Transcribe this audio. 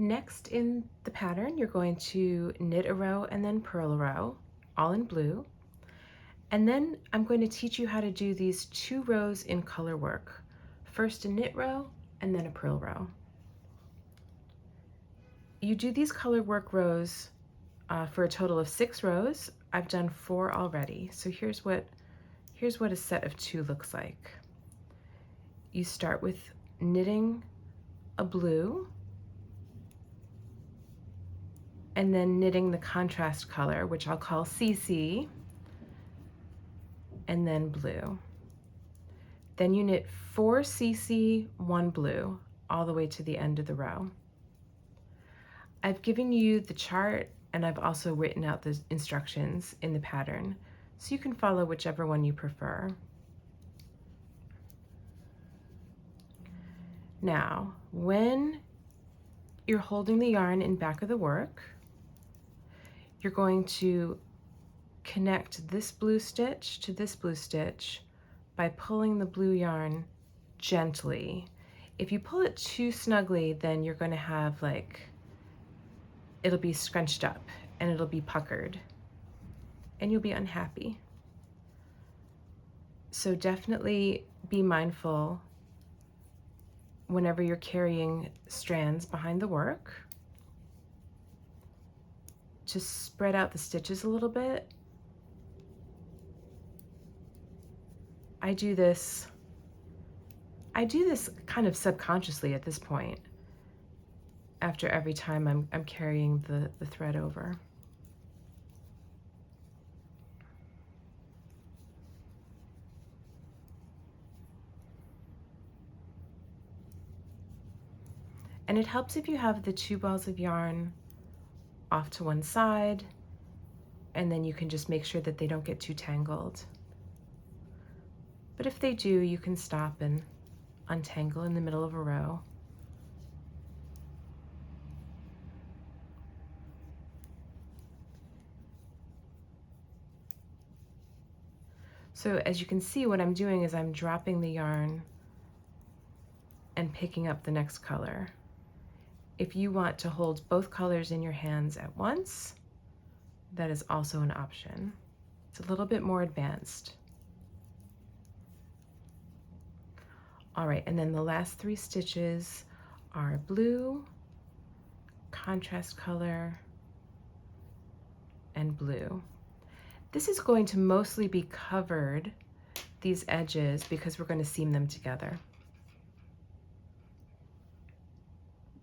Next in the pattern, you're going to knit a row and then purl a row, all in blue. And then I'm going to teach you how to do these 2 rows in Colorwork. First a knit row and then a purl row. You do these Colorwork rows for a total of 6 rows. I've done 4 already. So here's what a set of 2 looks like. You start with knitting a blue and then knitting the contrast color, which I'll call CC, and then blue. Then you knit 4 CC, 1 blue, all the way to the end of the row. I've given you the chart and I've also written out the instructions in the pattern, so you can follow whichever one you prefer. Now, when you're holding the yarn in back of the work, you're going to connect this blue stitch to this blue stitch by pulling the blue yarn gently. If you pull it too snugly, then you're going to have it'll be scrunched up and it'll be puckered and you'll be unhappy. So definitely be mindful whenever you're carrying strands behind the work. Just spread out the stitches a little bit. I do this kind of subconsciously at this point, after every time I'm carrying the thread over. And it helps if you have the 2 balls of yarn off to one side, and then you can just make sure that they don't get too tangled. But if they do, you can stop and untangle in the middle of a row. So as you can see, what I'm doing is I'm dropping the yarn and picking up the next color. If you want to hold both colors in your hands at once, that is also an option. It's a little bit more advanced. All right, and then the last 3 stitches are blue, contrast color, and blue. This is going to mostly be covered, these edges, because we're going to seam them together.